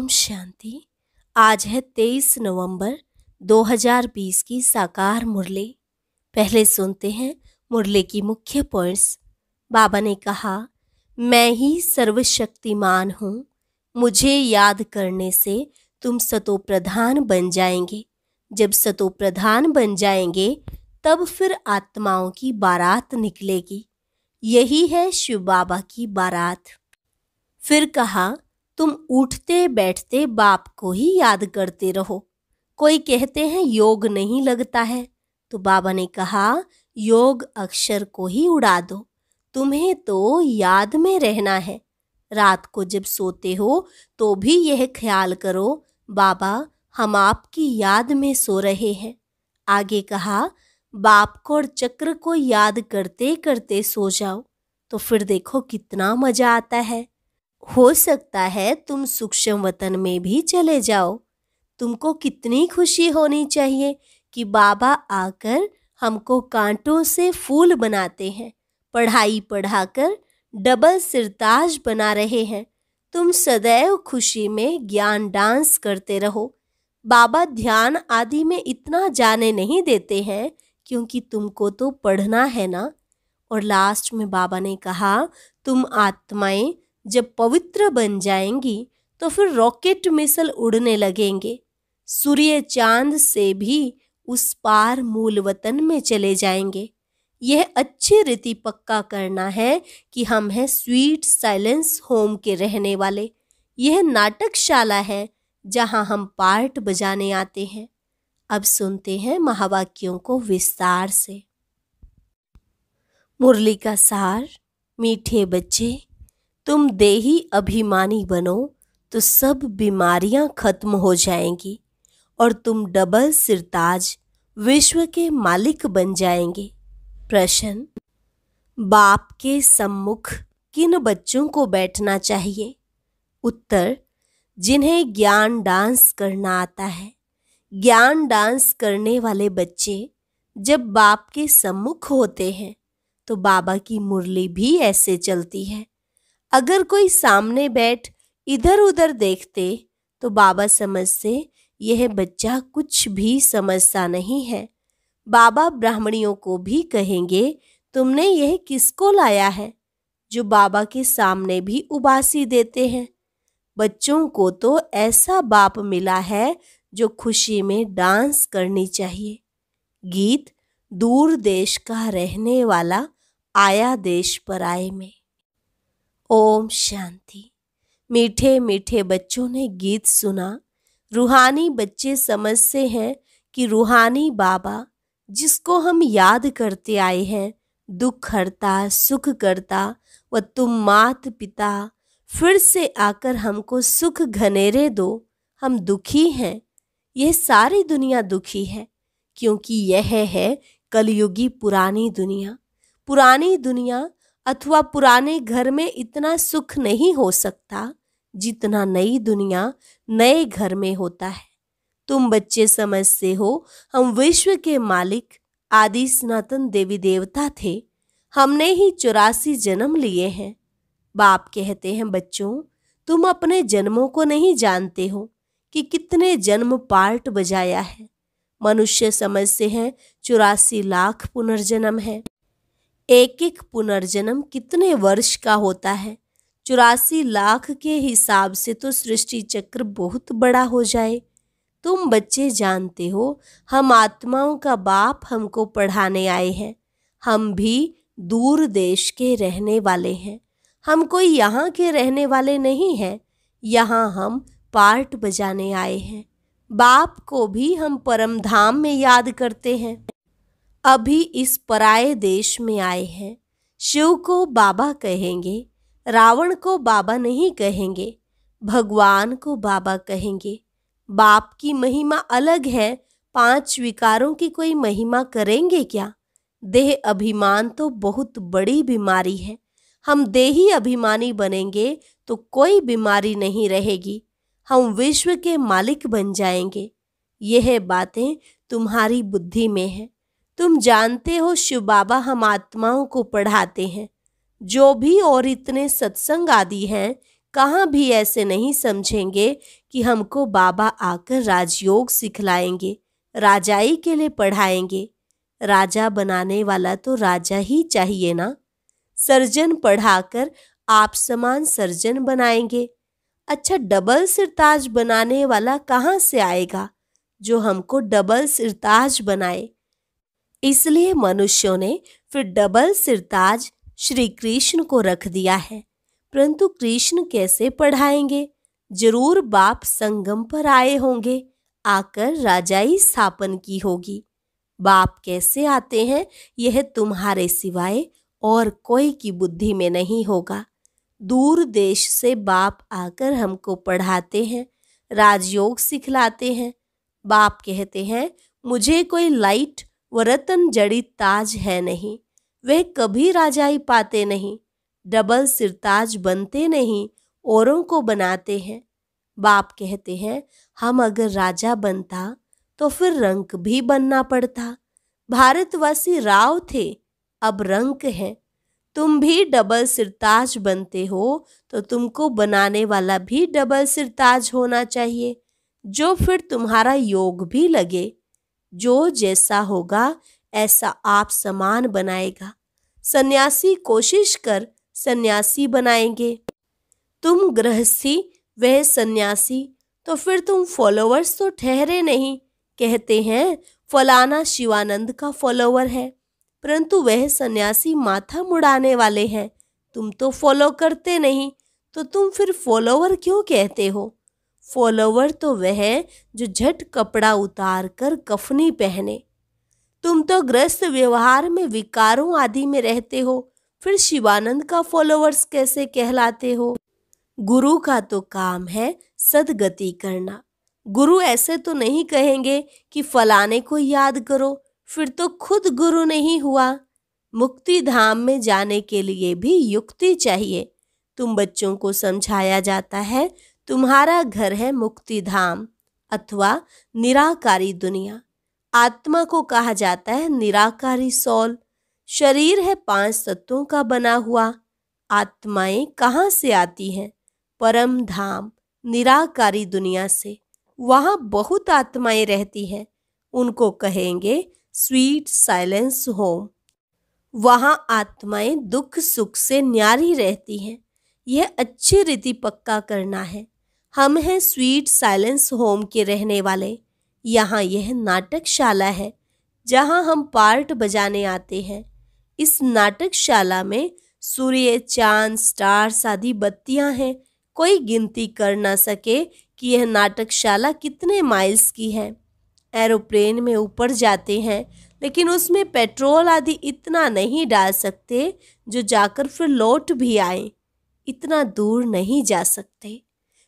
ओम शांति। आज है 23 नवंबर 2020 की साकार मुरली। पहले सुनते हैं मुरली की मुख्य पॉइंट्स। बाबा ने कहा, मैं ही सर्वशक्तिमान हूँ। मुझे याद करने से तुम सतो प्रधान बन जाएंगे। जब सतो प्रधान बन जाएंगे तब फिर आत्माओं की बारात निकलेगी। यही है शिव बाबा की बारात। फिर कहा, तुम उठते बैठते बाप को ही याद करते रहो। कोई कहते हैं योग नहीं लगता है, तो बाबा ने कहा योग अक्षर को ही उड़ा दो। तुम्हें तो याद में रहना है। रात को जब सोते हो तो भी यह ख्याल करो, बाबा हम आपकी याद में सो रहे हैं। आगे कहा, बाप को और चक्र को याद करते करते सो जाओ, तो फिर देखो कितना मजा आता है। हो सकता है तुम सूक्ष्म वतन में भी चले जाओ। तुमको कितनी खुशी होनी चाहिए कि बाबा आकर हमको कांटों से फूल बनाते हैं, पढ़ाई पढ़ाकर डबल सिरताज बना रहे हैं। तुम सदैव खुशी में ज्ञान डांस करते रहो। बाबा ध्यान आदि में इतना जाने नहीं देते हैं, क्योंकि तुमको तो पढ़ना है ना। और लास्ट में बाबा ने कहा, तुम आत्माएं जब पवित्र बन जाएंगी तो फिर रॉकेट मिसल उड़ने लगेंगे। सूर्य चांद से भी उस पार मूल वतन में चले जाएंगे। यह अच्छी रीति पक्का करना है कि हम हैं स्वीट साइलेंस होम के रहने वाले। यह नाटकशाला है जहां हम पार्ट बजाने आते हैं। अब सुनते हैं महावाक्यों को विस्तार से। मुरली का सार। मीठे बच्चे, तुम देही अभिमानी बनो तो सब बीमारियां खत्म हो जाएंगी और तुम डबल सिरताज विश्व के मालिक बन जाएंगे। प्रश्न, बाप के सम्मुख किन बच्चों को बैठना चाहिए? उत्तर, जिन्हें ज्ञान डांस करना आता है। ज्ञान डांस करने वाले बच्चे जब बाप के सम्मुख होते हैं तो बाबा की मुरली भी ऐसे चलती है। अगर कोई सामने बैठ इधर उधर देखते तो बाबा समझते यह बच्चा कुछ भी समझता नहीं है। बाबा ब्राह्मणियों को भी कहेंगे, तुमने यह किसको लाया है, जो बाबा के सामने भी उबासी देते हैं। बच्चों को तो ऐसा बाप मिला है जो खुशी में डांस करनी चाहिए। गीत दूर देश का रहने वाला आया देश पराए में। ओम शांति। मीठे मीठे बच्चों ने गीत सुना। रूहानी बच्चे समझते हैं कि रूहानी बाबा जिसको हम याद करते आए हैं, दुख हरता सुख करता व तुम मात पिता, फिर से आकर हमको सुख घनेरे दो। हम दुखी हैं, यह सारी दुनिया दुखी है, क्योंकि यह है कलयुगी पुरानी दुनिया। पुरानी दुनिया अथवा पुराने घर में इतना सुख नहीं हो सकता जितना नई दुनिया नए घर में होता है। तुम बच्चे समझते हो हम विश्व के मालिक आदि सनातन देवी देवता थे। हमने ही 84 जन्म लिए हैं। बाप कहते हैं, बच्चों तुम अपने जन्मों को नहीं जानते हो कि कितने जन्म पार्ट बजाया है। मनुष्य समझते हैं 84 लाख पुनर्जन्म है। एक एक पुनर्जन्म कितने वर्ष का होता है? 84 लाख के हिसाब से तो सृष्टि चक्र बहुत बड़ा हो जाए। तुम बच्चे जानते हो हम आत्माओं का बाप हमको पढ़ाने आए हैं। हम भी दूर देश के रहने वाले हैं। हम कोई यहाँ के रहने वाले नहीं हैं। यहाँ हम पार्ट बजाने आए हैं। बाप को भी हम परम धाम में याद करते हैं। अभी इस पराये देश में आए हैं। शिव को बाबा कहेंगे, रावण को बाबा नहीं कहेंगे, भगवान को बाबा कहेंगे। बाप की महिमा अलग है, 5 विकारों की कोई महिमा करेंगे क्या? देह अभिमान तो बहुत बड़ी बीमारी है। हम देही अभिमानी बनेंगे तो कोई बीमारी नहीं रहेगी। हम विश्व के मालिक बन जाएंगे। यह बातें तुम्हारी बुद्धि में है। तुम जानते हो शिव बाबा हम आत्माओं को पढ़ाते हैं। जो भी और इतने सत्संग आदि हैं, कहाँ भी ऐसे नहीं समझेंगे कि हमको बाबा आकर राजयोग सिखलाएंगे, राजाई के लिए पढ़ाएंगे। राजा बनाने वाला तो राजा ही चाहिए ना। सर्जन पढ़ाकर आप समान सर्जन बनाएंगे। अच्छा, डबल सिरताज बनाने वाला कहाँ से आएगा जो हमको डबल सिरताज बनाए। इसलिए मनुष्यों ने फिर डबल सिरताज श्री कृष्ण को रख दिया है। परंतु कृष्ण कैसे पढ़ाएंगे? जरूर बाप संगम पर आए होंगे, आकर राजाई स्थापन की होगी। बाप कैसे आते हैं यह तुम्हारे सिवाय और कोई की बुद्धि में नहीं होगा। दूर देश से बाप आकर हमको पढ़ाते हैं, राजयोग सिखलाते हैं। बाप कहते हैं मुझे कोई लाइट व रतन जड़ित ताज है नहीं, वे कभी राजाई पाते नहीं, डबल सिरताज बनते नहीं, औरों को बनाते हैं। बाप कहते हैं हम अगर राजा बनता तो फिर रंक भी बनना पड़ता। भारतवासी राव थे, अब रंक है। तुम भी डबल सिरताज बनते हो तो तुमको बनाने वाला भी डबल सिरताज होना चाहिए, जो फिर तुम्हारा योग भी लगे। जो जैसा होगा ऐसा आप समान बनाएगा। सन्यासी कोशिश कर सन्यासी बनाएंगे। तुम गृहस्थी वह सन्यासी, तो फिर तुम फॉलोवर्स तो ठहरे नहीं। कहते हैं फलाना शिवानंद का फॉलोवर है, परंतु वह सन्यासी माथा मुड़ाने वाले हैं। तुम तो फॉलो करते नहीं, तो तुम फिर फॉलोवर क्यों कहते हो? फॉलोवर तो वह जो झट कपड़ा उतार कर कफनी पहने। तुम तो ग्रस्त व्यवहार में विकारों आदि में रहते हो, फिर शिवानंद का फॉलोवर्स कैसे कहलाते हो? गुरु का तो काम है सदगति करना। गुरु ऐसे तो नहीं कहेंगे कि फलाने को याद करो, फिर तो खुद गुरु नहीं हुआ। मुक्ति धाम में जाने के लिए भी युक्ति चाहिए। तुम बच्चों को समझाया जाता है तुम्हारा घर है मुक्ति धाम अथवा निराकारी दुनिया। आत्मा को कहा जाता है निराकारी सोल। शरीर है 5 तत्वों का बना हुआ। आत्माएं कहाँ से आती हैं? परम धाम निराकारी दुनिया से। वहाँ बहुत आत्माएं रहती हैं, उनको कहेंगे स्वीट साइलेंस होम। वहाँ आत्माएं दुख सुख से न्यारी रहती हैं। यह अच्छी रीति पक्का करना है। हम हैं स्वीट साइलेंस होम के रहने वाले। यहाँ यह नाटकशाला है जहाँ हम पार्ट बजाने आते हैं। इस नाटकशाला में सूर्य, चांद, स्टार्स आदि बत्तियां हैं। कोई गिनती कर ना सके कि यह नाटकशाला कितने माइल्स की है। एरोप्लेन में ऊपर जाते हैं, लेकिन उसमें पेट्रोल आदि इतना नहीं डाल सकते जो जाकर फिर लौट भी आए। इतना दूर नहीं जा सकते।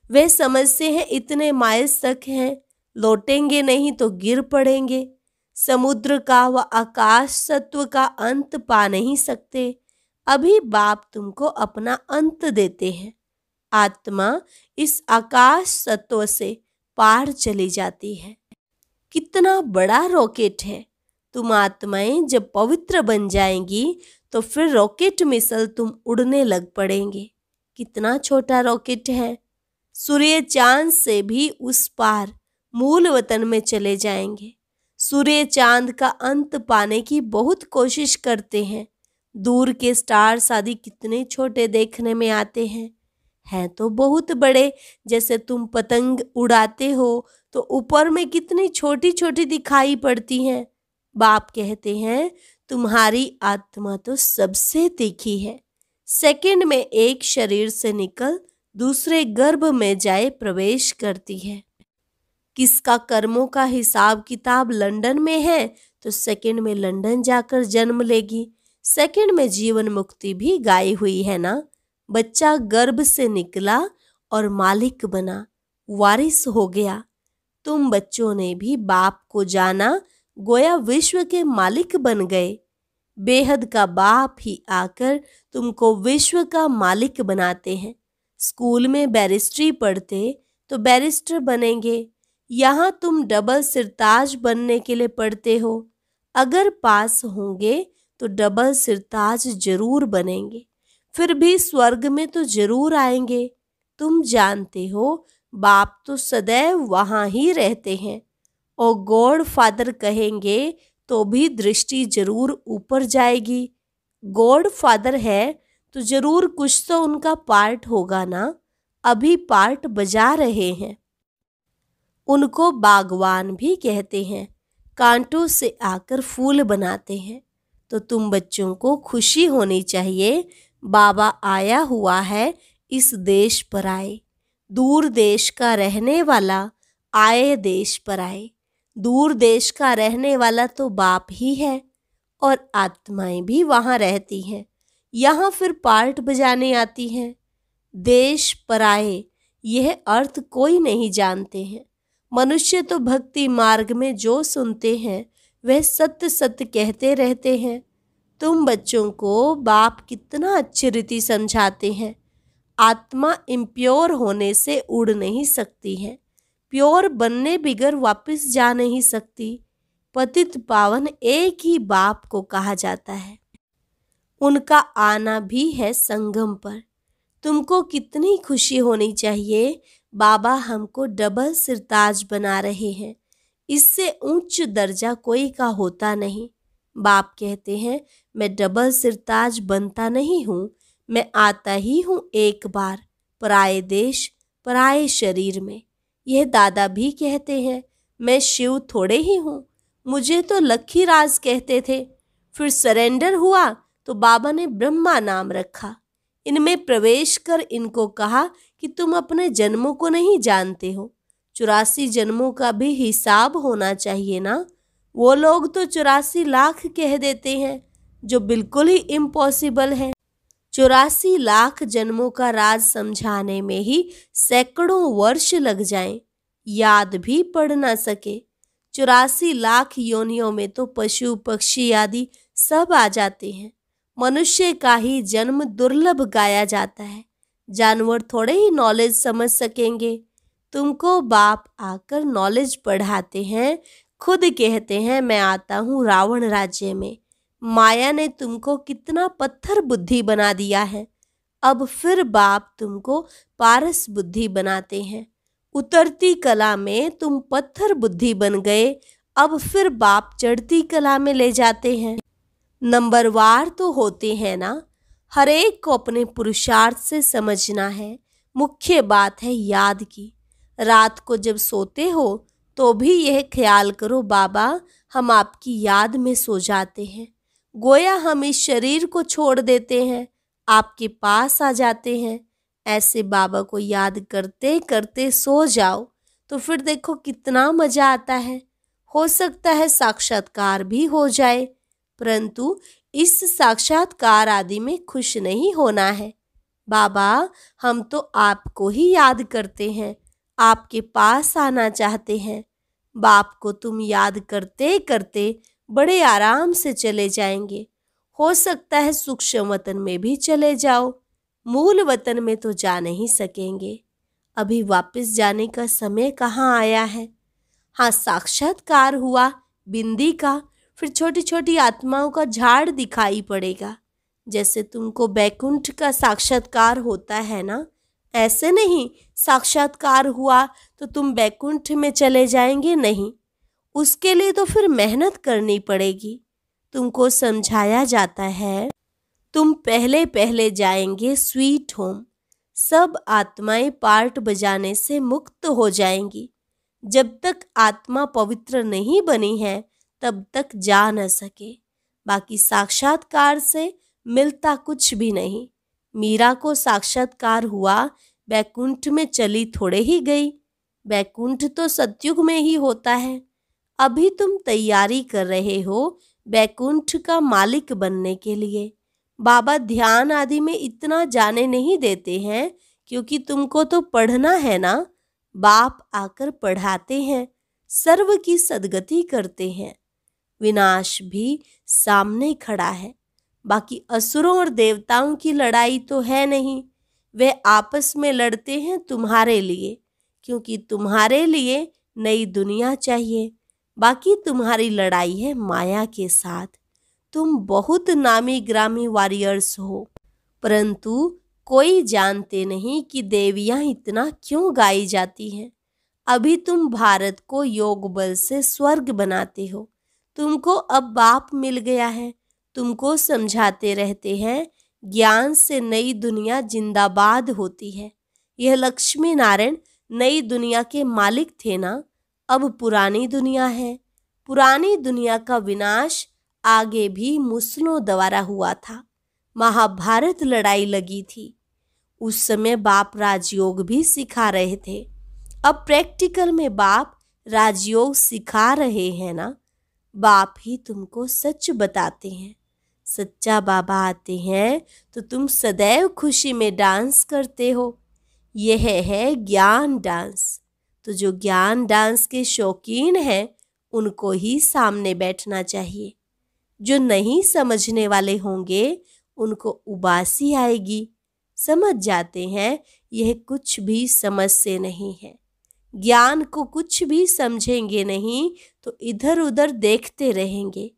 वे समझते हैं इतने माइल्स तक हैं, लौटेंगे नहीं तो गिर पड़ेंगे। समुद्र का व आकाश तत्व का अंत पा नहीं सकते। अभी बाप तुमको अपना अंत देते हैं। आत्मा इस आकाश तत्व से पार चली जाती है। कितना बड़ा रॉकेट है। तुम आत्माएं जब पवित्र बन जाएंगी तो फिर रॉकेट मिसल तुम उड़ने लग पड़ेंगे। कितना छोटा रॉकेट है। सूर्य चांद से भी उस पार मूल वतन में चले जाएंगे। सूर्य चांद का अंत पाने की बहुत कोशिश करते हैं। दूर के स्टार्स आदि कितने छोटे देखने में आते हैं तो बहुत बड़े। जैसे तुम पतंग उड़ाते हो तो ऊपर में कितनी छोटी छोटी दिखाई पड़ती हैं। बाप कहते हैं तुम्हारी आत्मा तो सबसे तीखी है। सेकंड में एक शरीर से निकल दूसरे गर्भ में जाए प्रवेश करती है। किसका कर्मों का हिसाब किताब लंदन में है तो सेकंड में लंदन जाकर जन्म लेगी। सेकंड में जीवन मुक्ति भी गाई हुई है ना। बच्चा गर्भ से निकला और मालिक बना, वारिस हो गया। तुम बच्चों ने भी बाप को जाना, गोया विश्व के मालिक बन गए। बेहद का बाप ही आकर तुमको विश्व का मालिक बनाते हैं। स्कूल में बैरिस्ट्री पढ़ते तो बैरिस्टर बनेंगे। यहाँ तुम डबल सिरताज बनने के लिए पढ़ते हो। अगर पास होंगे तो डबल सिरताज जरूर बनेंगे। फिर भी स्वर्ग में तो जरूर आएंगे। तुम जानते हो बाप तो सदैव वहाँ ही रहते हैं और गॉड फादर कहेंगे तो भी दृष्टि जरूर ऊपर जाएगी। गॉड फादर है तो जरूर कुछ तो उनका पार्ट होगा ना। अभी पार्ट बजा रहे हैं। उनको बागवान भी कहते हैं, कांटों से आकर फूल बनाते हैं। तो तुम बच्चों को खुशी होनी चाहिए, बाबा आया हुआ है इस देश पर आए। दूर देश का रहने वाला आए देश पर आए। दूर देश का रहने वाला तो बाप ही है और आत्माएं भी वहाँ रहती हैं। यहाँ फिर पार्ट बजाने आती हैं। देश पर आए यह अर्थ कोई नहीं जानते हैं। मनुष्य तो भक्ति मार्ग में जो सुनते हैं वह सत्य सत्य कहते रहते हैं। तुम बच्चों को बाप कितना अच्छी रीति समझाते हैं। आत्मा इम्प्योर होने से उड़ नहीं सकती है, प्योर बनने बिगर वापस जा नहीं सकती। पतित पावन एक ही बाप को कहा जाता है। उनका आना भी है संगम पर। तुमको कितनी खुशी होनी चाहिए, बाबा हमको डबल सिरताज बना रहे हैं। इससे उच्च दर्जा कोई का होता नहीं। बाप कहते हैं, मैं डबल सिरताज बनता नहीं हूँ, मैं आता ही हूँ एक बार पराये देश पराये शरीर में। यह दादा भी कहते हैं, मैं शिव थोड़े ही हूँ, मुझे तो लक्खी राज कहते थे। फिर सरेंडर हुआ तो बाबा ने ब्रह्मा नाम रखा। इनमें प्रवेश कर इनको कहा कि तुम अपने जन्मों को नहीं जानते हो। 84 जन्मों का भी हिसाब होना चाहिए ना। वो लोग तो 84 लाख कह देते हैं, जो बिल्कुल ही इम्पॉसिबल है। 84 लाख जन्मों का राज समझाने में ही सैकड़ों वर्ष लग जाएं, याद भी पढ़ ना सके। 84 लाख योनियों में तो पशु पक्षी आदि सब आ जाते हैं। मनुष्य का ही जन्म दुर्लभ गाया जाता है। जानवर थोड़े ही नॉलेज समझ सकेंगे। तुमको बाप आकर नॉलेज पढ़ाते हैं। खुद कहते हैं, मैं आता हूँ रावण राज्य में। माया ने तुमको कितना पत्थर बुद्धि बना दिया है। अब फिर बाप तुमको पारस बुद्धि बनाते हैं। उतरती कला में तुम पत्थर बुद्धि बन गए, अब फिर बाप चढ़ती कला में ले जाते हैं। नंबरवार तो होते हैं ना। हर एक को अपने पुरुषार्थ से समझना है। मुख्य बात है याद की। रात को जब सोते हो तो भी यह ख्याल करो, बाबा हम आपकी याद में सो जाते हैं। गोया हम इस शरीर को छोड़ देते हैं, आपके पास आ जाते हैं। ऐसे बाबा को याद करते करते सो जाओ तो फिर देखो कितना मजा आता है। हो सकता है साक्षात्कार भी हो जाए, परंतु इस साक्षात्कार आदि में खुश नहीं होना है। बाबा हम तो आपको ही याद करते हैं, आपके पास आना चाहते हैं। बाप को तुम याद करते करते बड़े आराम से चले जाएंगे। हो सकता है सूक्ष्म वतन में भी चले जाओ, मूल वतन में तो जा नहीं सकेंगे। अभी वापस जाने का समय कहाँ आया है। हाँ, साक्षात्कार हुआ बिंदी का, फिर छोटी छोटी आत्माओं का झाड़ दिखाई पड़ेगा। जैसे तुमको बैकुंठ का साक्षात्कार होता है ना, ऐसे नहीं साक्षात्कार हुआ तो तुम बैकुंठ में चले जाएंगे, नहीं। उसके लिए तो फिर मेहनत करनी पड़ेगी। तुमको समझाया जाता है, तुम पहले पहले जाएंगे स्वीट होम। सब आत्माएं पार्ट बजाने से मुक्त हो जाएंगी। जब तक आत्मा पवित्र नहीं बनी है तब तक जा न सके। बाकी साक्षात्कार से मिलता कुछ भी नहीं। मीरा को साक्षात्कार हुआ, बैकुंठ में चली थोड़े ही गई। बैकुंठ तो सतयुग में ही होता है। अभी तुम तैयारी कर रहे हो बैकुंठ का मालिक बनने के लिए। बाबा ध्यान आदि में इतना जाने नहीं देते हैं, क्योंकि तुमको तो पढ़ना है ना। बाप आकर पढ़ाते हैं, सर्व की सद्गति करते हैं। विनाश भी सामने खड़ा है। बाकी असुरों और देवताओं की लड़ाई तो है नहीं, वे आपस में लड़ते हैं तुम्हारे लिए, क्योंकि तुम्हारे लिए नई दुनिया चाहिए। बाकी तुम्हारी लड़ाई है माया के साथ। तुम बहुत नामी ग्रामी वॉरियर्स हो, परंतु कोई जानते नहीं कि देवियां इतना क्यों गाई जाती हैं। अभी तुम भारत को योग बल से स्वर्ग बनाते हो। तुमको अब बाप मिल गया है, तुमको समझाते रहते हैं। ज्ञान से नई दुनिया जिंदाबाद होती है। यह लक्ष्मी नारायण नई दुनिया के मालिक थे ना, अब पुरानी दुनिया है। पुरानी दुनिया का विनाश आगे भी मुसलों द्वारा हुआ था। महाभारत लड़ाई लगी थी, उस समय बाप राजयोग भी सिखा रहे थे। अब प्रैक्टिकल में बाप राजयोग सिखा रहे हैं ना। बाप ही तुमको सच बताते हैं। सच्चा बाबा आते हैं तो तुम सदैव खुशी में डांस करते हो। यह है ज्ञान डांस। तो जो ज्ञान डांस के शौकीन हैं उनको ही सामने बैठना चाहिए। जो नहीं समझने वाले होंगे उनको उबासी आएगी। समझ जाते हैं यह कुछ भी समझ से नहीं है। ज्ञान को कुछ भी समझेंगे नहीं तो इधर उधर देखते रहेंगे।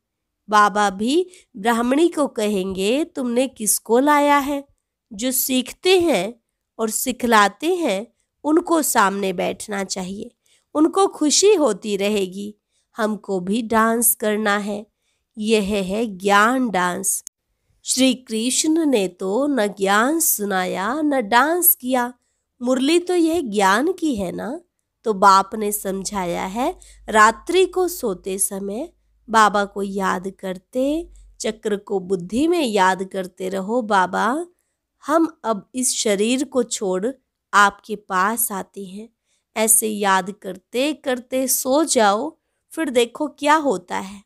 बाबा भी ब्राह्मणी को कहेंगे तुमने किसको लाया है। जो सीखते हैं और सिखलाते हैं उनको सामने बैठना चाहिए। उनको खुशी होती रहेगी। हमको भी डांस करना है। यह है ज्ञान डांस। श्री कृष्ण ने तो न ज्ञान सुनाया न डांस किया। मुरली तो यह ज्ञान की है ना। तो बाप ने समझाया है रात्रि को सोते समय बाबा को याद करते, चक्र को बुद्धि में याद करते रहो। बाबा हम अब इस शरीर को छोड़ आपके पास आते हैं। ऐसे याद करते करते सो जाओ, फिर देखो क्या होता है।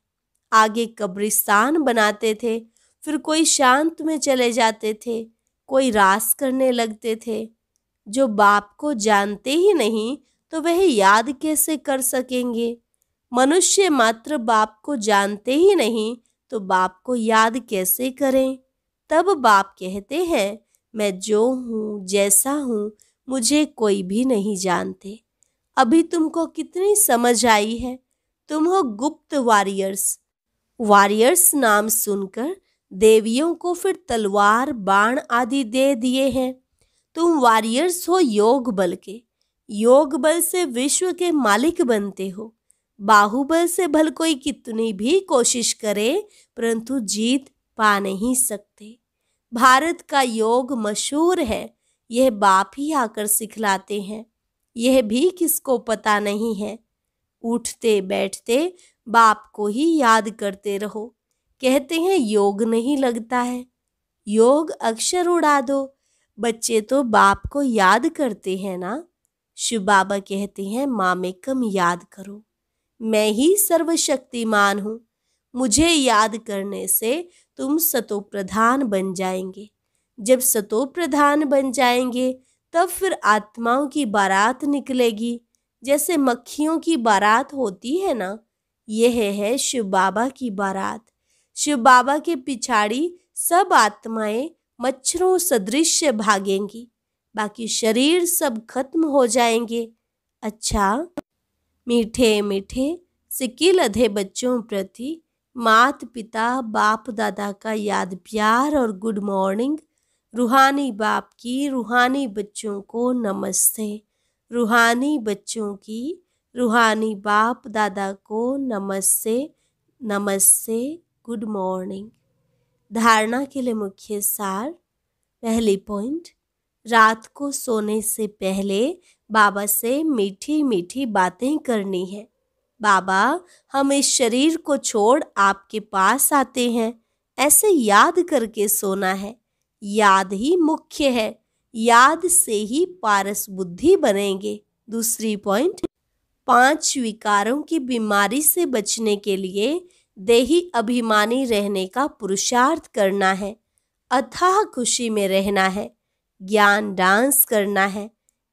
आगे कब्रिस्तान बनाते थे, फिर कोई शांत में चले जाते थे, कोई रास करने लगते थे। जो बाप को जानते ही नहीं तो वह याद कैसे कर सकेंगे। मनुष्य मात्र बाप को जानते ही नहीं तो बाप को याद कैसे करें। तब बाप कहते हैं मैं जो हूँ जैसा हूँ मुझे कोई भी नहीं जानते। अभी तुमको कितनी समझ आई है। तुम हो गुप्त वॉरियर्स। वॉरियर्स नाम सुनकर देवियों को फिर तलवार बाण आदि दे दिए हैं। तुम वॉरियर्स हो योग बल के। योग बल से विश्व के मालिक बनते हो। बाहुबल से भल कोई कितनी भी कोशिश करे परंतु जीत पा नहीं सकते। भारत का योग मशहूर है। यह बाप ही आकर सिखलाते हैं। यह भी किसको पता नहीं है। उठते बैठते बाप को ही याद करते रहो। कहते हैं योग नहीं लगता है। योग अक्षर उड़ा दो। बच्चे तो बाप को याद करते हैं ना। शिव बाबा कहते हैं मामेकम याद करो। मैं ही सर्वशक्तिमान हूँ। मुझे याद करने से तुम सतो प्रधान बन जाएंगे। जब सतो प्रधान बन जाएंगे तब फिर आत्माओं की बारात निकलेगी। जैसे मक्खियों की बारात होती है ना, यह है शिव बाबा की बारात। शिव बाबा के पिछाड़ी सब आत्माएं मच्छरों सदृश भागेंगी। बाकी शरीर सब खत्म हो जाएंगे। अच्छा, मीठे मीठे सिक्किल अधे बच्चों प्रति मात पिता बाप दादा का याद प्यार और गुड मॉर्निंग। रूहानी बाप की रूहानी बच्चों को नमस्ते। रूहानी बच्चों की रूहानी बाप दादा को नमस्ते नमस्ते गुड मॉर्निंग। धारणा के लिए मुख्य सार। पहली पॉइंट, रात को सोने से पहले बाबा से मीठी मीठी बातें करनी है। बाबा हम इस शरीर को छोड़ आपके पास आते हैं, ऐसे याद करके सोना है। याद ही मुख्य है। याद से ही पारस बुद्धि बनेंगे। दूसरी पॉइंट, 5 विकारों की बीमारी से बचने के लिए देही अभिमानी रहने का पुरुषार्थ करना है। अथाह खुशी में रहना है। ज्ञान डांस करना है।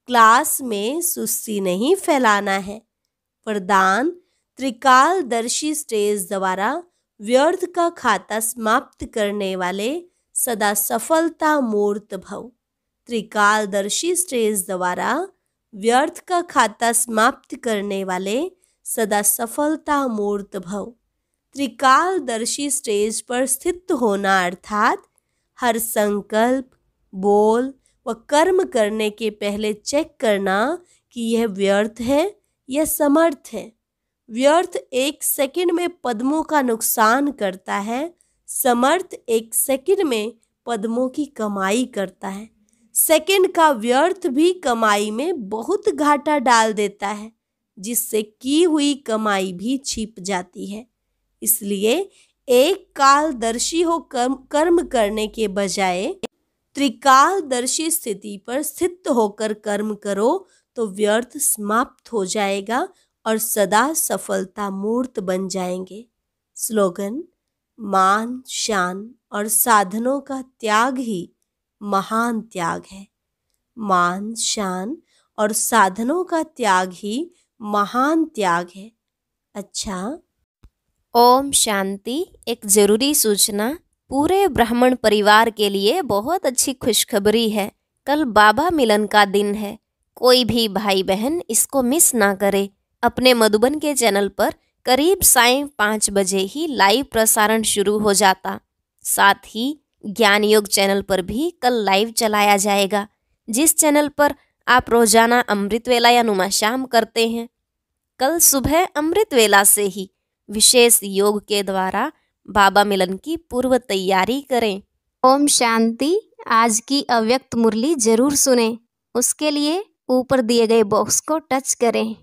क्लास में सुस्ती नहीं फैलाना है। वरदान, त्रिकालदर्शी स्टेज द्वारा व्यर्थ का खाता समाप्त करने वाले सदा सफलता मूर्त भव। त्रिकालदर्शी स्टेज द्वारा व्यर्थ का खाता समाप्त करने वाले सदा सफलता मूर्त भव। त्रिकालदर्शी स्टेज पर स्थित होना अर्थात हर संकल्प, बोल, व कर्म करने के पहले चेक करना कि यह व्यर्थ है या समर्थ है। व्यर्थ 1 सेकंड में पद्मों का नुकसान करता है, समर्थ 1 सेकंड में पद्मों की कमाई करता है। सेकंड का व्यर्थ भी कमाई में बहुत घाटा डाल देता है, जिससे की हुई कमाई भी छिप जाती है। इसलिए एक कालदर्शी हो कर्म करने के बजाय त्रिकालदर्शी स्थिति पर स्थित होकर कर्म करो तो व्यर्थ समाप्त हो जाएगा और सदा सफलता मूर्त बन जाएंगे। स्लोगन: मान, शान और साधनों का त्याग ही महान त्याग है। मान, शान और साधनों का त्याग ही महान त्याग है। अच्छा, ओम शांति। एक जरूरी सूचना पूरे ब्राह्मण परिवार के लिए बहुत अच्छी खुशखबरी है। कल बाबा मिलन का दिन है। कोई भी भाई बहन इसको मिस ना करे। अपने मधुबन के चैनल पर करीब सायं 5 बजे ही लाइव प्रसारण शुरू हो जाता। साथ ही ज्ञान योग चैनल पर भी कल लाइव चलाया जाएगा, जिस चैनल पर आप रोजाना अमृत वेला या नुमा शाम करते हैं। कल सुबह अमृत वेला से ही विशेष योग के द्वारा बाबा मिलन की पूर्व तैयारी करें। ओम शांति। आज की अव्यक्त मुरली जरूर सुनें। उसके लिए ऊपर दिए गए बॉक्स को टच करें।